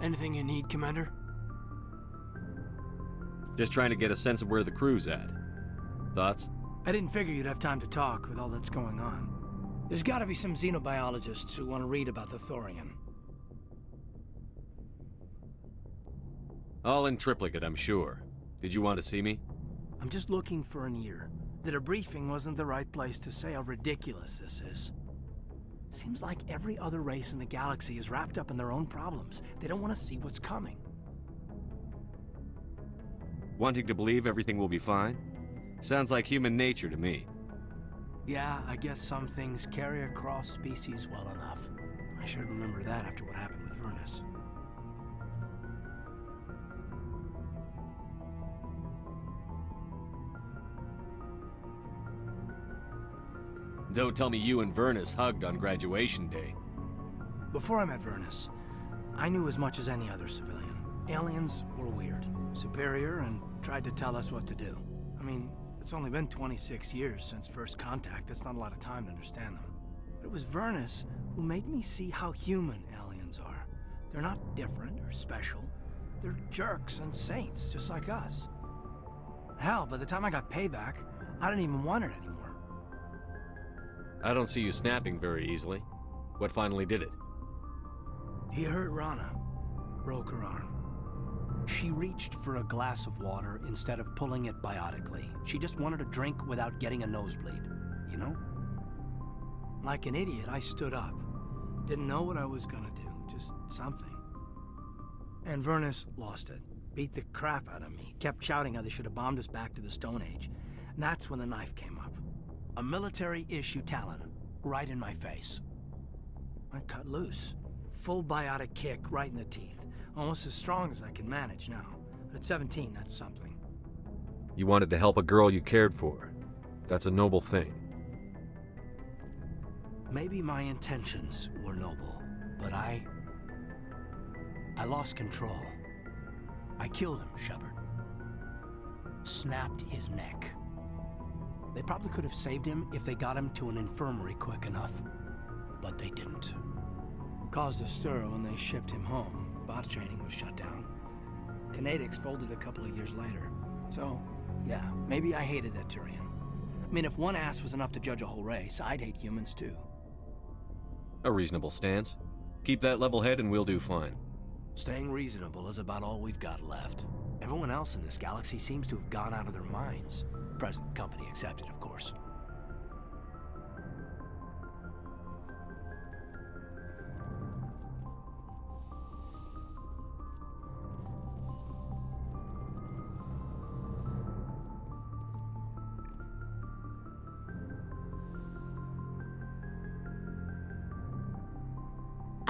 Anything you need, Commander? Just trying to get a sense of where the crew's at. Thoughts? I didn't figure you'd have time to talk with all that's going on. There's gotta be some xenobiologists who want to read about the Thorian. All in triplicate, I'm sure. Did you want to see me? I'm just looking for an ear. The debriefing wasn't the right place to say how ridiculous this is. Seems like every other race in the galaxy is wrapped up in their own problems. They don't want to see what's coming. Wanting to believe everything will be fine? Sounds like human nature to me. Yeah, I guess some things carry across species well enough. I should remember that after what happened with Vernus. Don't tell me you and Vernus hugged on graduation day. Before I met Vernus, I knew as much as any other civilian. Aliens were weird, superior, and tried to tell us what to do. I mean, it's only been 26 years since first contact. That's not a lot of time to understand them. But it was Vernus who made me see how human aliens are. They're not different or special. They're jerks and saints, just like us. Hell, by the time I got payback, I didn't even want it anymore. I don't see you snapping very easily. What finally did it? He hurt Rana. Broke her arm. She reached for a glass of water instead of pulling it biotically. She just wanted a drink without getting a nosebleed, you know? Like an idiot, I stood up. Didn't know what I was gonna do, just something. And Vernus lost it. Beat the crap out of me. Kept shouting how they should have bombed us back to the Stone Age. And that's when the knife came up. A military-issue Talon, right in my face. I cut loose. Full biotic kick right in the teeth. Almost as strong as I can manage now. But at 17, that's something. You wanted to help a girl you cared for. That's a noble thing. Maybe my intentions were noble, but I lost control. I killed him, Shepard. Snapped his neck. They probably could have saved him if they got him to an infirmary quick enough. But they didn't. Caused a stir when they shipped him home. Bot training was shut down. Kinetics folded a couple of years later. So, yeah, maybe I hated that Turian. I mean, if one ass was enough to judge a whole race, I'd hate humans too. A reasonable stance. Keep that level head and we'll do fine. Staying reasonable is about all we've got left. Everyone else in this galaxy seems to have gone out of their minds. Present company accepted, of course.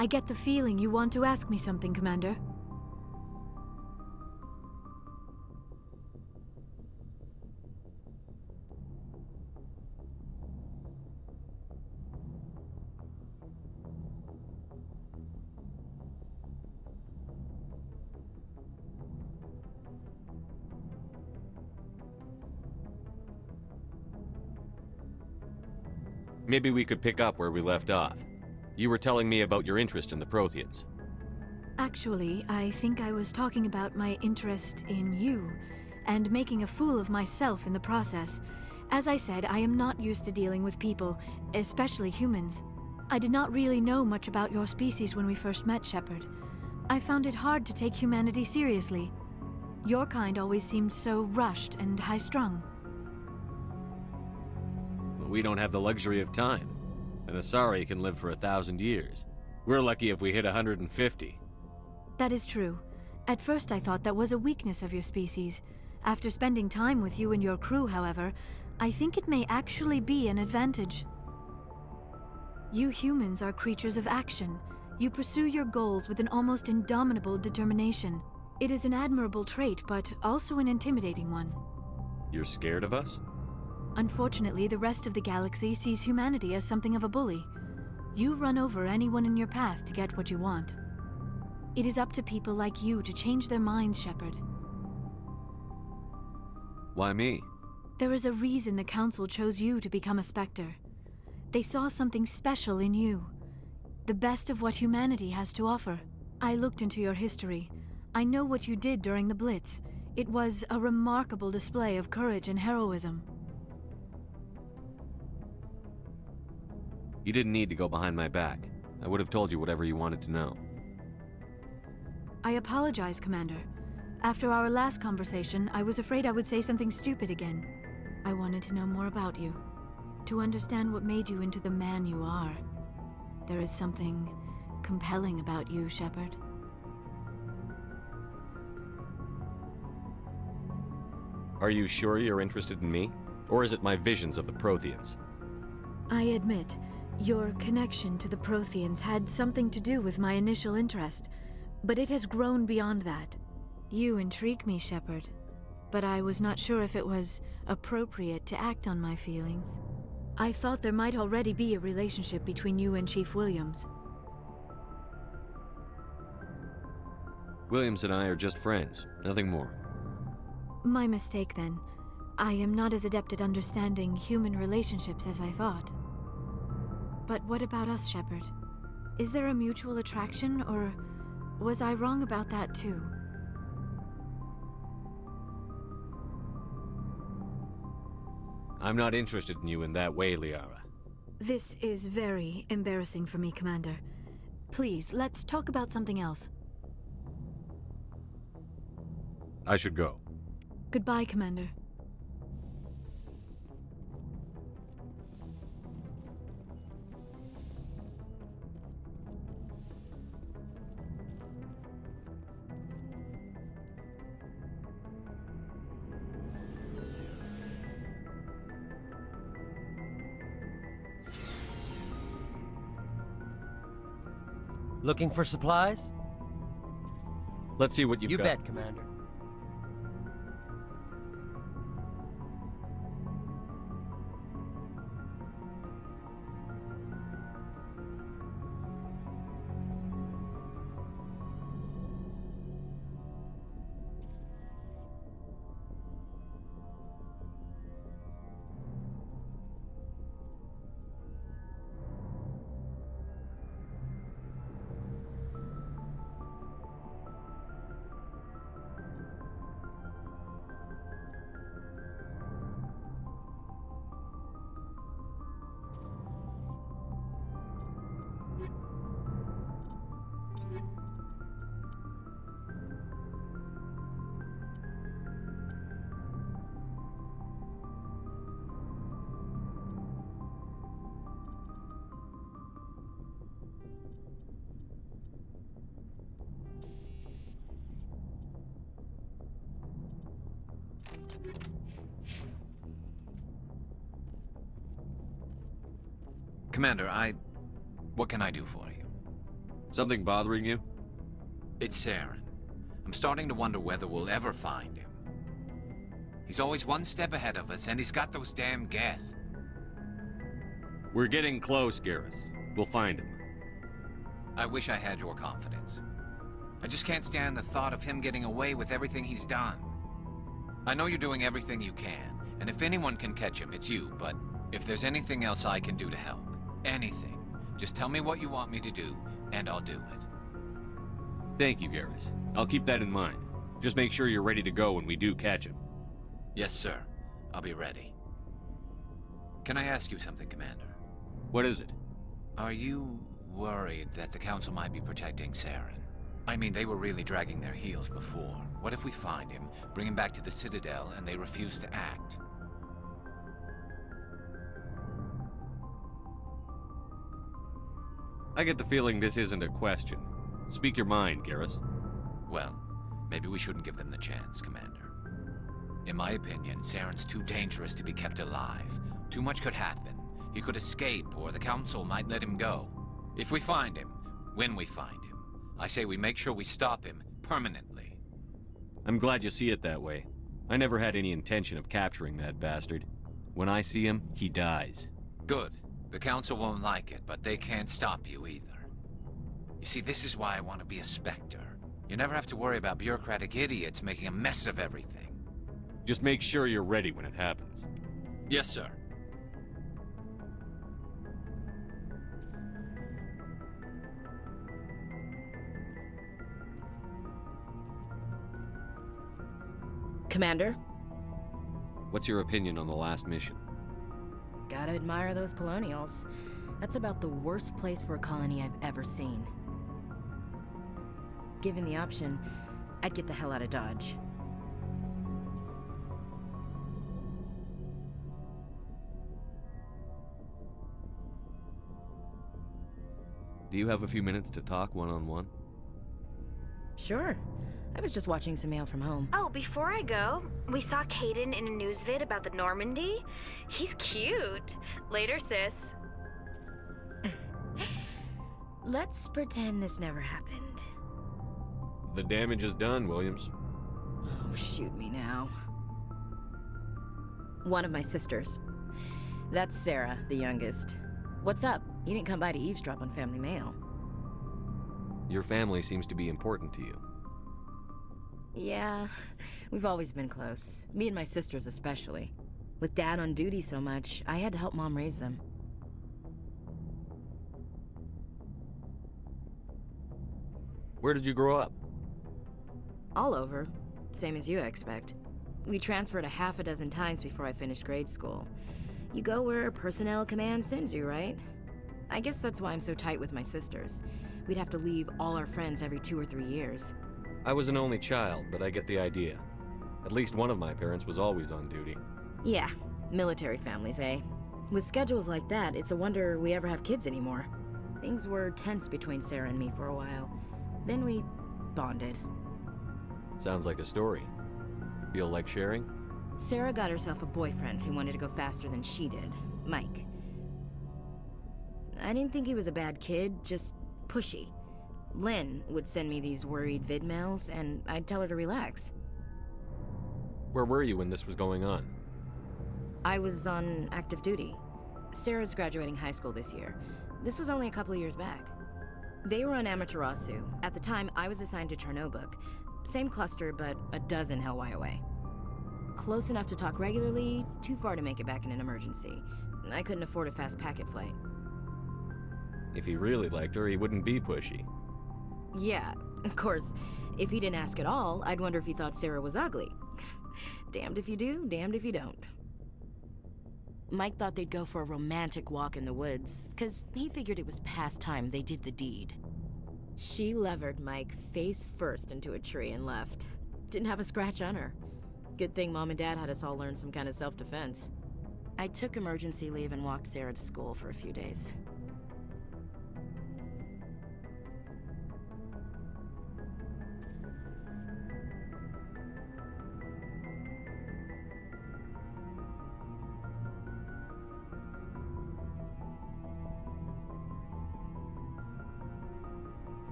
I get the feeling you want to ask me something, Commander. Maybe we could pick up where we left off. You were telling me about your interest in the Protheans. Actually, I think I was talking about my interest in you, and making a fool of myself in the process. As I said, I am not used to dealing with people, especially humans. I did not really know much about your species when we first met, Shepard. I found it hard to take humanity seriously. Your kind always seemed so rushed and high-strung. We don't have the luxury of time. An Asari can live for 1,000 years. We're lucky if we hit 150. That is true. At first I thought that was a weakness of your species. After spending time with you and your crew, however, I think it may actually be an advantage. You humans are creatures of action. You pursue your goals with an almost indomitable determination. It is an admirable trait, but also an intimidating one. You're scared of us? Unfortunately, the rest of the galaxy sees humanity as something of a bully. You run over anyone in your path to get what you want. It is up to people like you to change their minds, Shepard. Why me? There is a reason the Council chose you to become a Spectre. They saw something special in you. The best of what humanity has to offer. I looked into your history. I know what you did during the Blitz. It was a remarkable display of courage and heroism. You didn't need to go behind my back. I would have told you whatever you wanted to know. I apologize, Commander. After our last conversation, I was afraid I would say something stupid again. I wanted to know more about you, to understand what made you into the man you are. There is something compelling about you, Shepard. Are you sure you're interested in me? Or is it my visions of the Protheans? I admit, your connection to the Protheans had something to do with my initial interest, but it has grown beyond that. You intrigue me, Shepard, but I was not sure if it was appropriate to act on my feelings. I thought there might already be a relationship between you and Chief Williams. Williams and I are just friends, nothing more. My mistake, then. I am not as adept at understanding human relationships as I thought. But what about us, Shepard? Is there a mutual attraction, or was I wrong about that too? I'm not interested in you in that way, Liara. This is very embarrassing for me, Commander. Please, let's talk about something else. I should go. Goodbye, Commander. Looking for supplies? Let's see what you've You got. bet, Commander. Commander, what can I do for you? Something bothering you? It's Saren. I'm starting to wonder whether we'll ever find him. He's always one step ahead of us, and he's got those damn Geth. We're getting close, Garrus. We'll find him. I wish I had your confidence. I just can't stand the thought of him getting away with everything he's done. I know you're doing everything you can, and if anyone can catch him, it's you, but if there's anything else I can do to help, anything, just tell me what you want me to do, and I'll do it. Thank you, Garrus. I'll keep that in mind. Just make sure you're ready to go when we do catch him. Yes, sir. I'll be ready. Can I ask you something, Commander? What is it? Are you worried that the Council might be protecting Saren? I mean, they were really dragging their heels before. What if we find him, bring him back to the Citadel, and they refuse to act? I get the feeling this isn't a question. Speak your mind, Garrus. Well, maybe we shouldn't give them the chance, Commander. In my opinion, Saren's too dangerous to be kept alive. Too much could happen. He could escape, or the Council might let him go. If we find him, when we find him, I say we make sure we stop him permanently. I'm glad you see it that way. I never had any intention of capturing that bastard. When I see him, he dies. Good. The Council won't like it, but they can't stop you either. You see, this is why I want to be a Spectre. You never have to worry about bureaucratic idiots making a mess of everything. Just make sure you're ready when it happens. Yes, sir. Commander? What's your opinion on the last mission? Gotta admire those colonials. That's about the worst place for a colony I've ever seen. Given the option, I'd get the hell out of Dodge. Do you have a few minutes to talk one-on-one? Sure. I was just watching some mail from home. Oh, before I go, we saw Kaiden in a news vid about the Normandy. He's cute. Later, sis. Let's pretend this never happened. The damage is done, Williams. Oh, shoot me now. One of my sisters. That's Sarah, the youngest. What's up? You didn't come by to eavesdrop on family mail. Your family seems to be important to you. Yeah, we've always been close. Me and my sisters especially. With Dad on duty so much, I had to help Mom raise them. Where did you grow up? All over. Same as you, I expect. We transferred a half a dozen times before I finished grade school. You go where personnel command sends you, right? I guess that's why I'm so tight with my sisters. We'd have to leave all our friends every 2 or 3 years. I was an only child, but I get the idea. At least one of my parents was always on duty. Yeah, military families, eh? With schedules like that, it's a wonder we ever have kids anymore. Things were tense between Sarah and me for a while. Then we bonded. Sounds like a story. Feel like sharing? Sarah got herself a boyfriend who wanted to go faster than she did, Mike. I didn't think he was a bad kid, just pushy. Lynn would send me these worried vid mails, and I'd tell her to relax. Where were you when this was going on? I was on active duty. Sarah's graduating high school this year. This was only a couple of years back. They were on Amaterasu. At the time, I was assigned to Chernobog. Same cluster, but a dozen Hellwire away. Close enough to talk regularly, too far to make it back in an emergency. I couldn't afford a fast packet flight. If he really liked her, he wouldn't be pushy. Yeah, of course. If he didn't ask at all, I'd wonder if he thought Sarah was ugly. Damned if you do, damned if you don't. Mike thought they'd go for a romantic walk in the woods, 'cause he figured it was past time they did the deed. She levered Mike face first into a tree and left. Didn't have a scratch on her. Good thing Mom and Dad had us all learn some kind of self-defense. I took emergency leave and walked Sarah to school for a few days.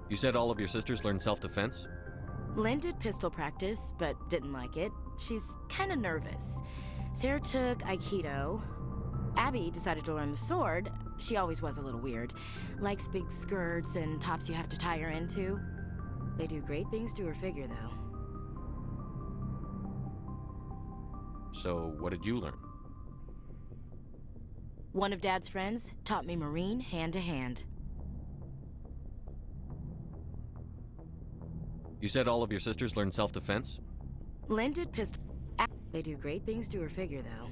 You said all of your sisters learned self-defense? Lynn did pistol practice, but didn't like it. She's kind of nervous. Sarah took Aikido. Abby decided to learn the sword. She always was a little weird. Likes big skirts and tops you have to tie her into. They do great things to her figure, though. So, what did you learn? One of Dad's friends taught me Marine hand to hand. You said all of your sisters learned self-defense? Lynn did pistol. They do great things to her figure, though.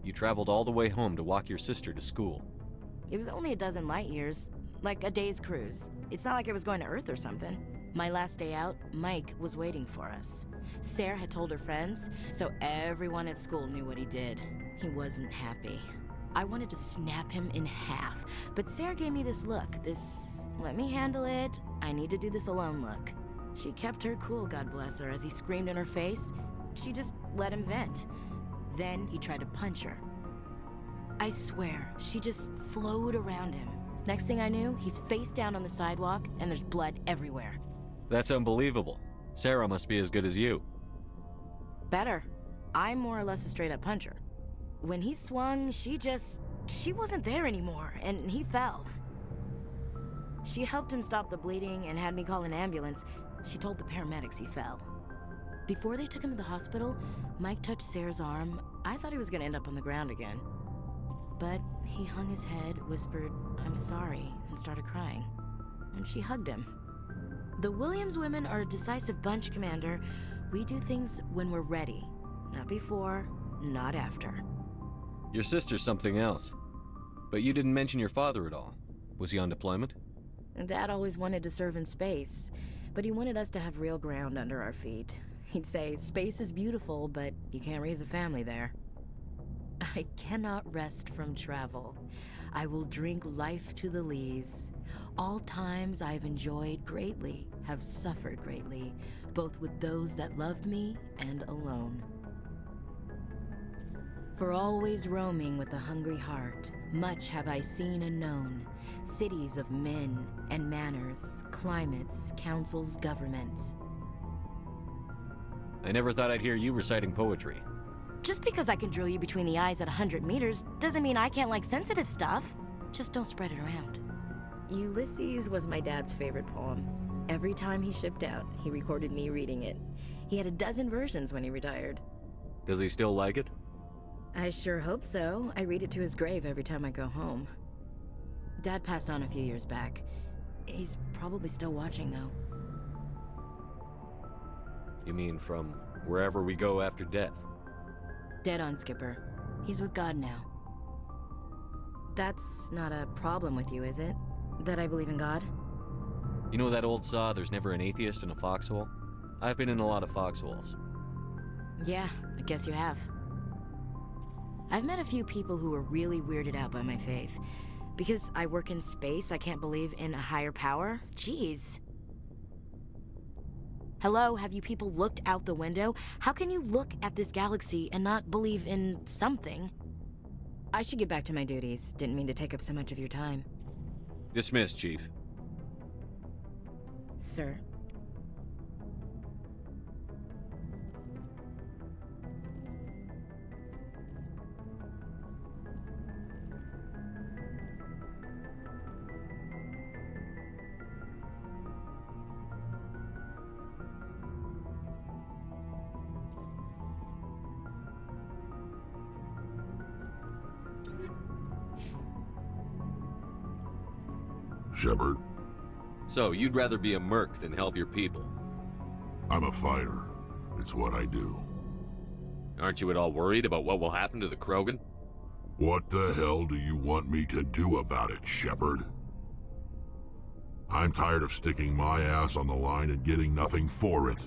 You traveled all the way home to walk your sister to school. It was only a dozen light years, like a day's cruise. It's not like I was going to Earth or something. My last day out, Mike was waiting for us. Sarah had told her friends, so everyone at school knew what he did. He wasn't happy. I wanted to snap him in half, but Sarah gave me this look, this let me handle it, I need to do this alone look. She kept her cool, God bless her, as he screamed in her face. She just let him vent. Then he tried to punch her. I swear, she just flowed around him. Next thing I knew, he's face down on the sidewalk, and there's blood everywhere. That's unbelievable. Sarah must be as good as you. Better. I'm more or less a straight-up puncher. When he swung, she wasn't there anymore, and he fell. She helped him stop the bleeding and had me call an ambulance. She told the paramedics he fell. Before they took him to the hospital, Mike touched Sarah's arm. I thought he was gonna end up on the ground again. But he hung his head, whispered, "I'm sorry," and started crying. And she hugged him. The Williams women are a decisive bunch, Commander. We do things when we're ready. Not before, not after. Your sister's something else. But you didn't mention your father at all. Was he on deployment? Dad always wanted to serve in space, but he wanted us to have real ground under our feet. He'd say, space is beautiful, but you can't raise a family there. I cannot rest from travel. I will drink life to the lees. All times I've enjoyed greatly, have suffered greatly, both with those that loved me and alone. For always roaming with a hungry heart, much have I seen and known, cities of men and manners, climates, councils, governments. I never thought I'd hear you reciting poetry. Just because I can drill you between the eyes at 100 meters doesn't mean I can't like sensitive stuff. Just don't spread it around. Ulysses was my dad's favorite poem. Every time he shipped out, he recorded me reading it. He had a dozen versions when he retired. Does he still like it? I sure hope so. I read it to his grave every time I go home. Dad passed on a few years back. He's probably still watching, though. You mean from wherever we go after death? Dead on, Skipper. He's with God now. That's not a problem with you, is it? That I believe in God? You know that old saw, there's never an atheist in a foxhole? I've been in a lot of foxholes. Yeah, I guess you have. I've met a few people who were really weirded out by my faith. Because I work in space, I can't believe in a higher power? Jeez. Hello, have you people looked out the window? How can you look at this galaxy and not believe in something? I should get back to my duties. Didn't mean to take up so much of your time. Dismissed, Chief. Sir. Shepard, So, you'd rather be a merc than help your people? I'm a fighter. It's what I do. Aren't you at all worried about what will happen to the Krogan? What the hell do you want me to do about it, Shepard? I'm tired of sticking my ass on the line and getting nothing for it.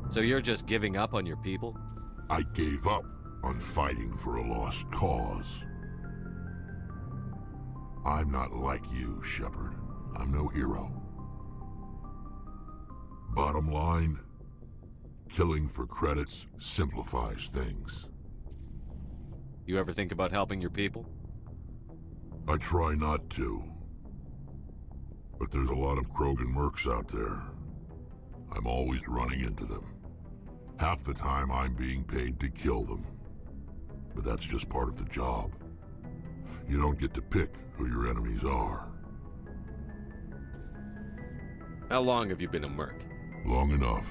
So you're just giving up on your people? I gave up on fighting for a lost cause. I'm not like you, Shepard. I'm no hero. Bottom line, killing for credits simplifies things. You ever think about helping your people? I try not to. But there's a lot of Krogan mercs out there. I'm always running into them. Half the time I'm being paid to kill them. But that's just part of the job. You don't get to pick who your enemies are. How long have you been a merc? Long enough.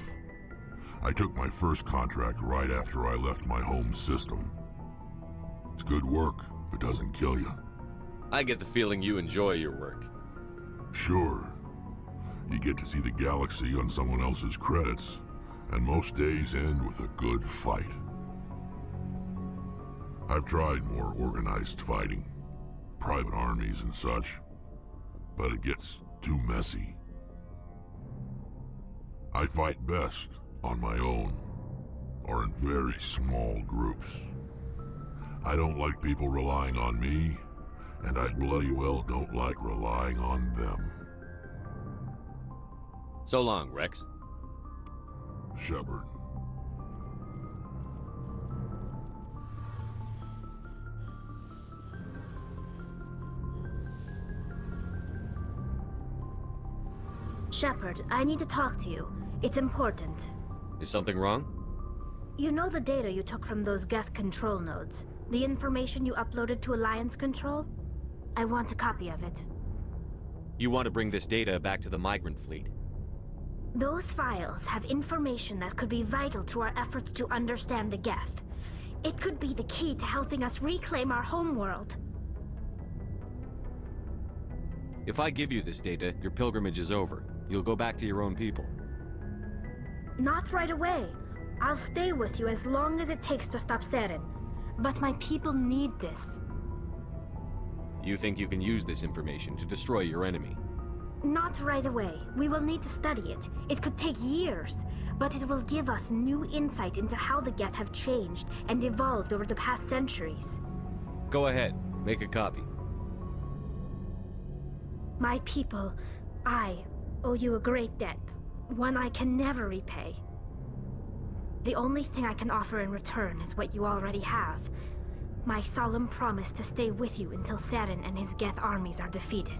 I took my first contract right after I left my home system. It's good work if it doesn't kill you. I get the feeling you enjoy your work. Sure. You get to see the galaxy on someone else's credits, and most days end with a good fight. I've tried more organized fighting, private armies and such, but it gets too messy. I fight best on my own, or in very small groups. I don't like people relying on me, and I bloody well don't like relying on them. So long, Rex. Shepard. Shepard, I need to talk to you. It's important. Is something wrong? You know the data you took from those Geth control nodes? The information you uploaded to Alliance Control? I want a copy of it. You want to bring this data back to the migrant fleet? Those files have information that could be vital to our efforts to understand the Geth. It could be the key to helping us reclaim our homeworld. If I give you this data, your pilgrimage is over. You'll go back to your own people. Not right away. I'll stay with you as long as it takes to stop Saren. But my people need this. You think you can use this information to destroy your enemy? Not right away. We will need to study it. It could take years, but it will give us new insight into how the Geth have changed and evolved over the past centuries. Go ahead. Make a copy. My people, I owe you a great debt. One I can never repay. The only thing I can offer in return is what you already have. My solemn promise to stay with you until Saren and his Geth armies are defeated.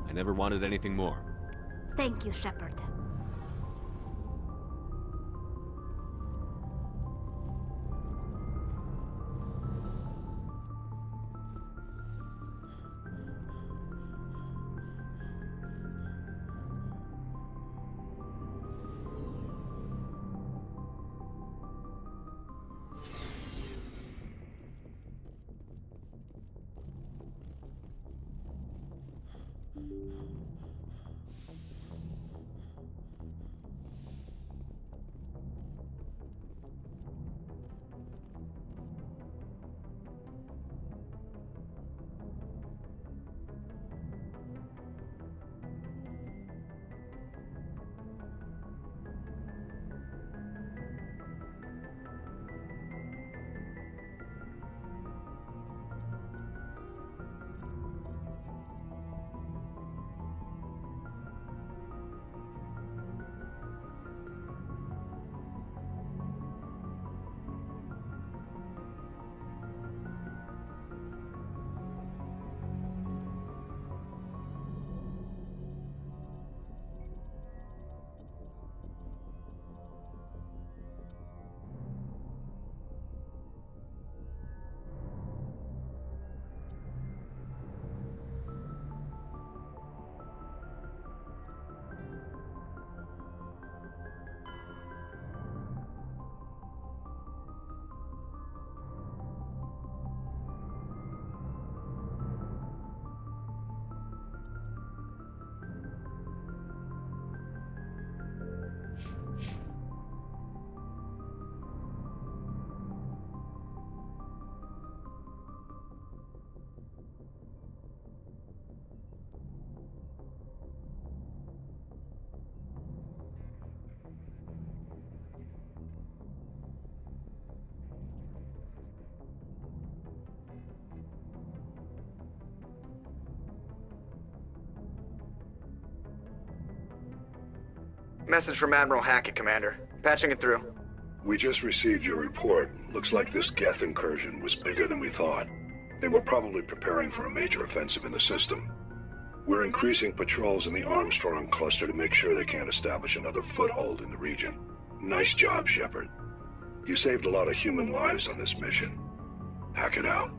I never wanted anything more. Thank you, Shepard. Message from Admiral Hackett, Commander. Patching it through. We just received your report. Looks like this Geth incursion was bigger than we thought. They were probably preparing for a major offensive in the system. We're increasing patrols in the Armstrong cluster to make sure they can't establish another foothold in the region. Nice job, Shepard. You saved a lot of human lives on this mission. Hackett out.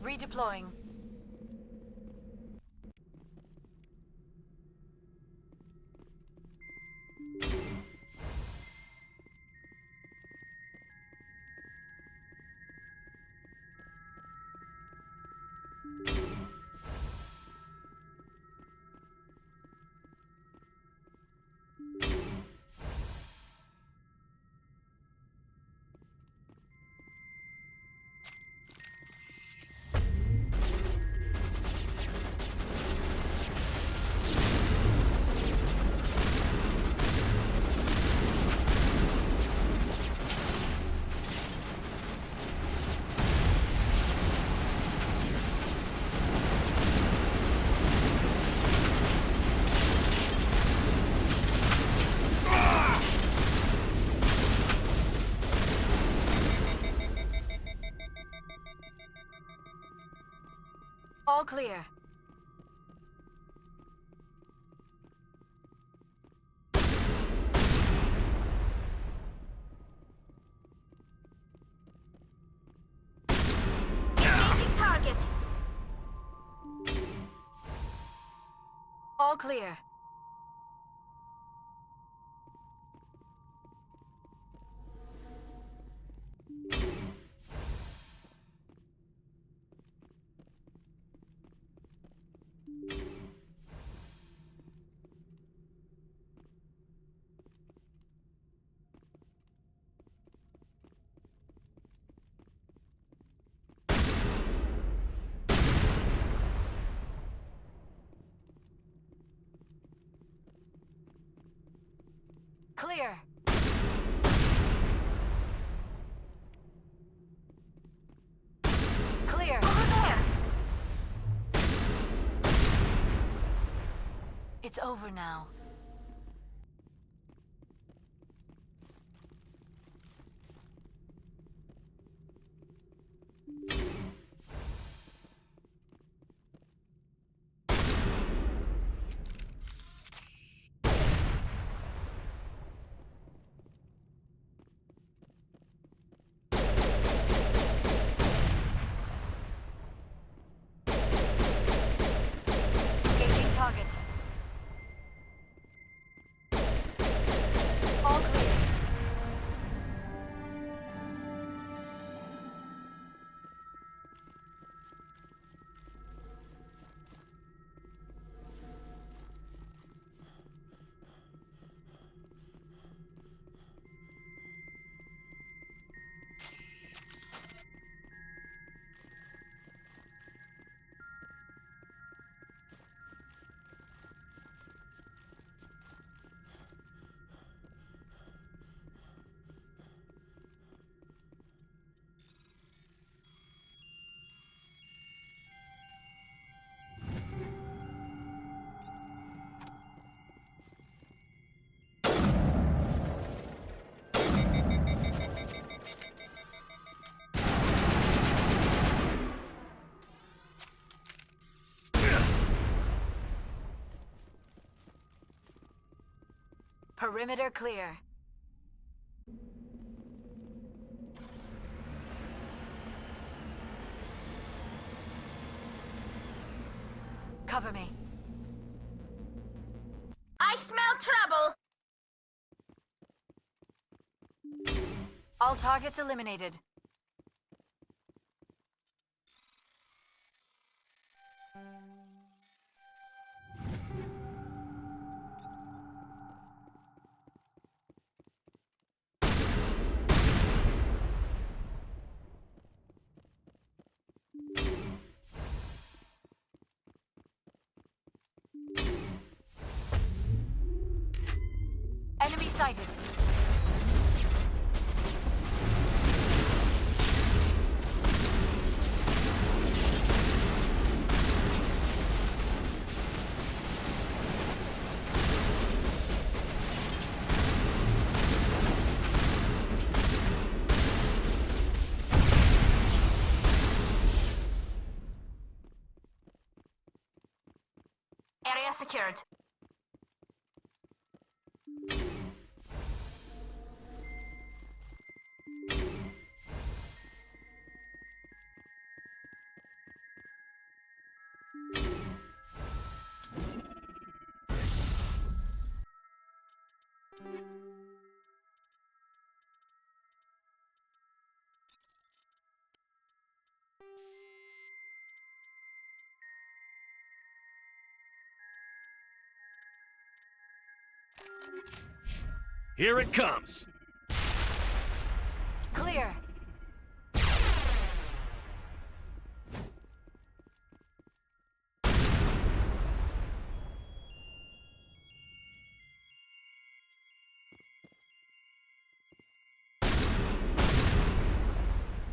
Redeploying. All clear. Engaging target. All clear. Clear. Clear. Over there. It's over now. Engaging target. All clear. Perimeter clear. Cover me. I smell trouble. All targets eliminated. Enemy sighted. Area secured. Here it comes! Clear.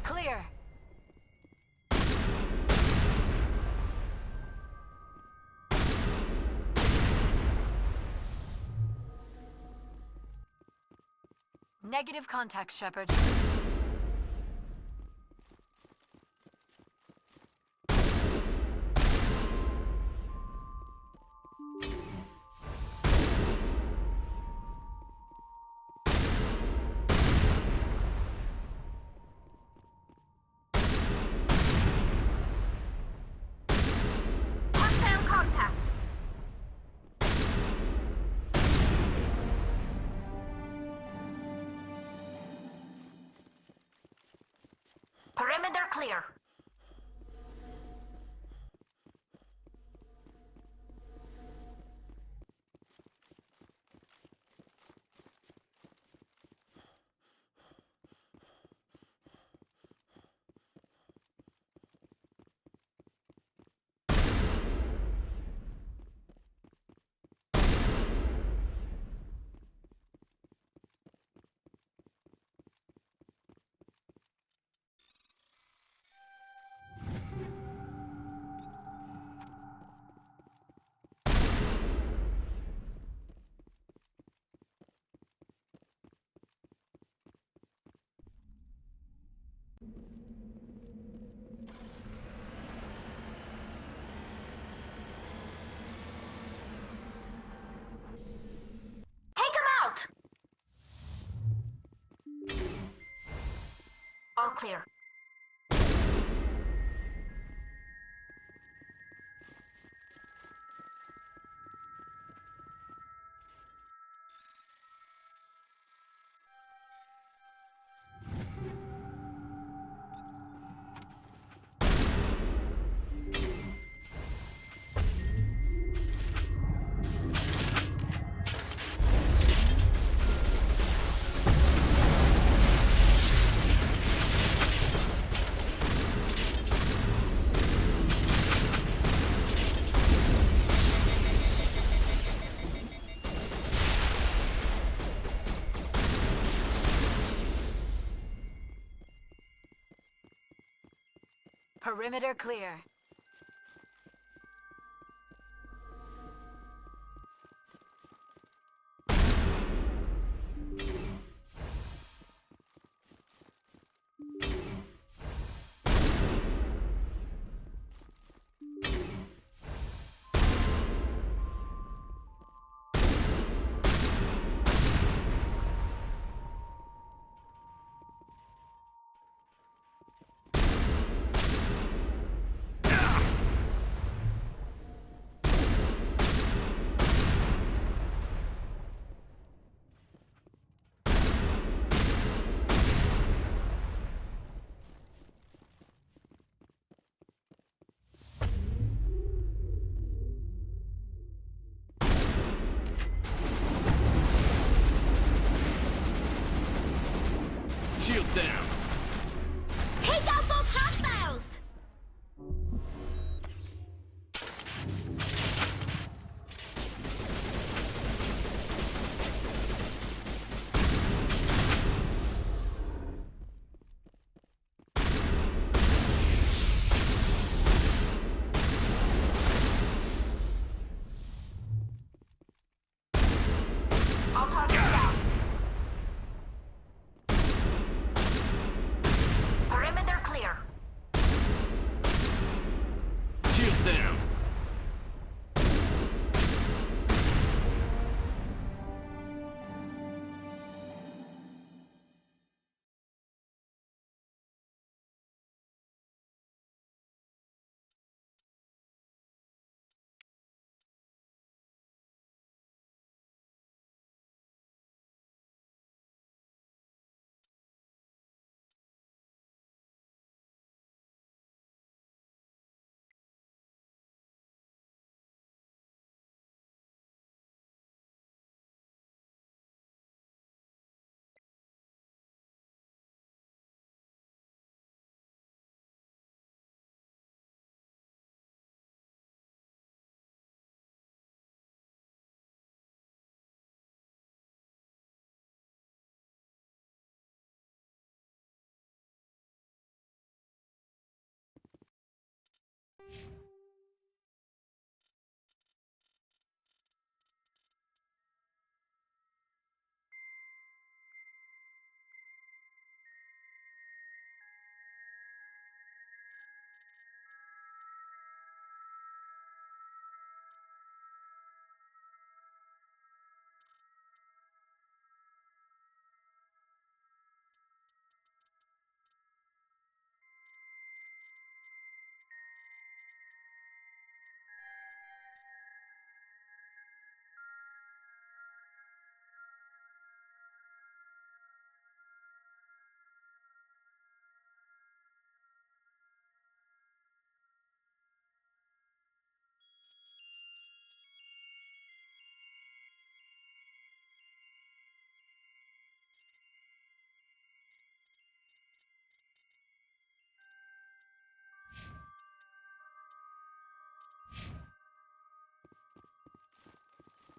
Clear. Negative contact, Shepard. Hostile contact. Perimeter clear. Take him out! All clear. Perimeter clear. Shields down! Take out those hostiles! All targets down.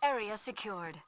Area secured.